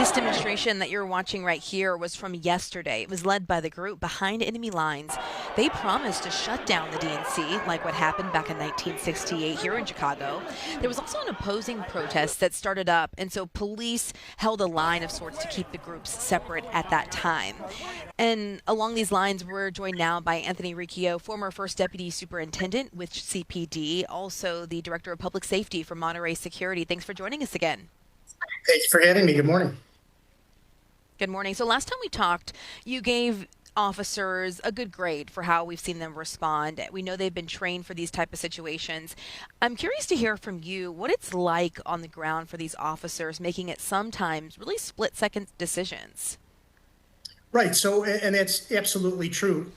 This demonstration that you're watching right here was from yesterday. It was led by the group Behind Enemy Lines. They promised to shut down the DNC, like what happened back in 1968 here in Chicago. There was also an opposing protest that started up, and so police held a line of sorts to keep the groups separate at that time. And along these lines, we're joined now by Anthony Riccio, former First Deputy Superintendent with CPD, also the Director of Public Safety for Monterey Security. Thanks for joining us again. Thank you for having me. Good morning. Good morning. So last time we talked, you gave officers a good grade for how we've seen them respond. We know they've been trained for these type of situations. I'm curious to hear from you what it's like on the ground for these officers making it sometimes really split-second decisions. Right. So, and that's absolutely true.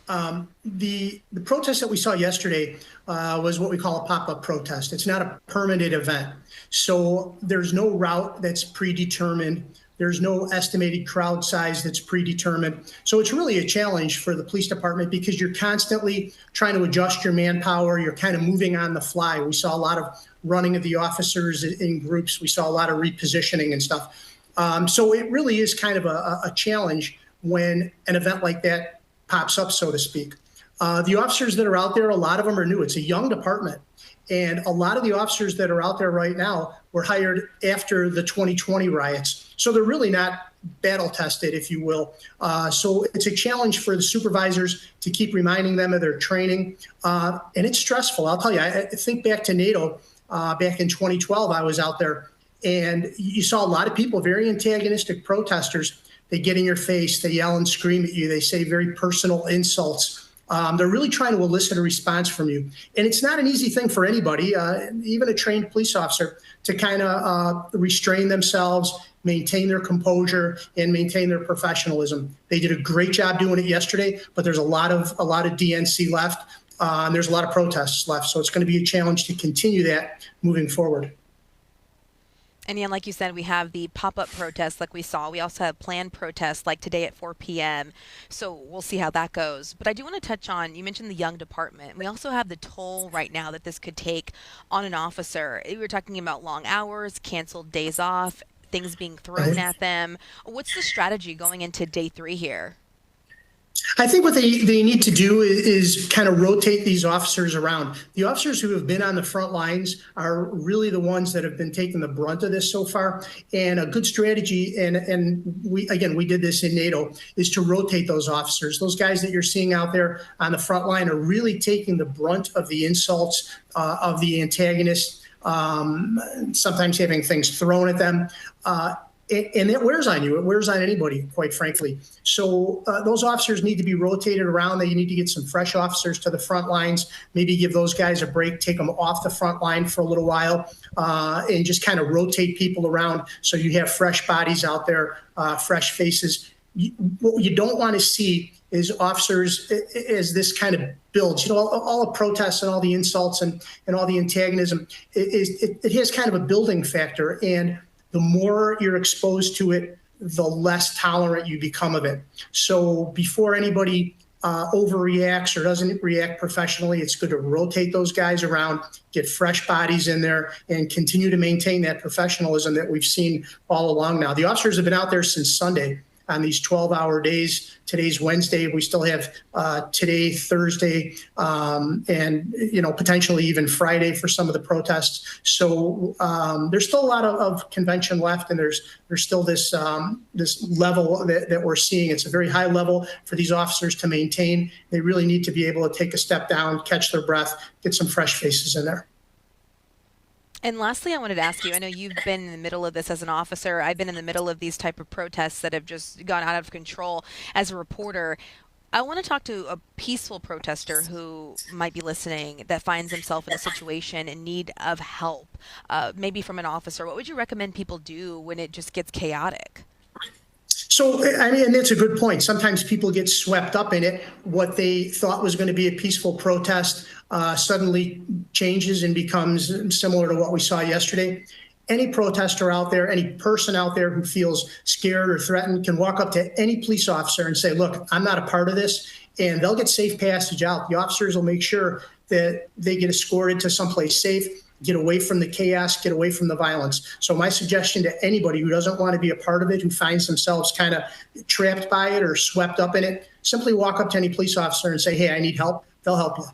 The protest that we saw yesterday was what we call a pop-up protest. It's not a permanent event. So there's no route that's predetermined. There's no estimated crowd size that's predetermined. So it's really a challenge for the police department because you're constantly trying to adjust your manpower. You're kind of moving on the fly. We saw a lot of running of the officers in groups. We saw a lot of repositioning and stuff. So it really is kind of a challenge when an event like that pops up, so to speak. The officers that are out there, a lot of them are new. It's a young department. And a lot of the officers that are out there right now were hired after the 2020 riots. So they're really not battle tested, if you will. So it's a challenge for the supervisors to keep reminding them of their training. And it's stressful. I'll tell you, I think back to NATO back in 2012, I was out there and you saw a lot of people, very antagonistic protesters. They get in your face, they yell and scream at you, they say very personal insults. They're really trying to elicit a response from you. And it's not an easy thing for anybody, even a trained police officer, to kind of restrain themselves, maintain their composure, and maintain their professionalism. They did a great job doing it yesterday, but there's a lot of DNC left. And there's a lot of protests left. So it's going to be a challenge to continue that moving forward. And yeah, like you said, we have the pop-up protests like we saw. We also have planned protests like today at 4 p.m. So we'll see how that goes. But I do want to touch on, you mentioned the young department. We also have the toll right now that this could take on an officer. We were talking about long hours, canceled days off, things being thrown at them. What's the strategy going into day 3 here? I think what they need to do is kind of rotate these officers around. The officers who have been on the front lines are really the ones that have been taking the brunt of this so far. And a good strategy, and we did this in NATO, is to rotate those officers. Those guys that you're seeing out there on the front line are really taking the brunt of the insults of the antagonists, sometimes having things thrown at them. And it wears on you. It wears on anybody, quite frankly. So those officers need to be rotated around. They need to get some fresh officers to the front lines, maybe give those guys a break, take them off the front line for a little while, and just kind of rotate people around so you have fresh bodies out there, fresh faces. What you don't want to see is officers, as this kind of builds, you know, all the protests and all the insults and all the antagonism, it has kind of a building factor. And the more you're exposed to it, the less tolerant you become of it. So before anybody overreacts or doesn't react professionally, it's good to rotate those guys around, get fresh bodies in there, and continue to maintain that professionalism that we've seen all along now. The officers have been out there since Sunday on these 12-hour days. Today's Wednesday. We still have today, Thursday, and potentially even Friday for some of the protests. So there's still a lot of convention left, and there's still this level that we're seeing. It's a very high level for these officers to maintain. They really need to be able to take a step down, catch their breath, get some fresh faces in there. And lastly, I wanted to ask you, I know you've been in the middle of this as an officer. I've been in the middle of these type of protests that have just gone out of control as a reporter. I want to talk to a peaceful protester who might be listening that finds himself in a situation in need of help, maybe from an officer. What would you recommend people do when it just gets chaotic? So, I mean, and that's a good point. Sometimes people get swept up in it. What they thought was going to be a peaceful protest suddenly changes and becomes similar to what we saw yesterday. Any protester out there, any person out there who feels scared or threatened can walk up to any police officer and say, look, I'm not a part of this, and they'll get safe passage out. The officers will make sure that they get escorted to someplace safe. get away from the chaos, get away from the violence. So my suggestion to anybody who doesn't want to be a part of it, who finds themselves kind of trapped by it or swept up in it, simply walk up to any police officer and say, hey, I need help. They'll help you.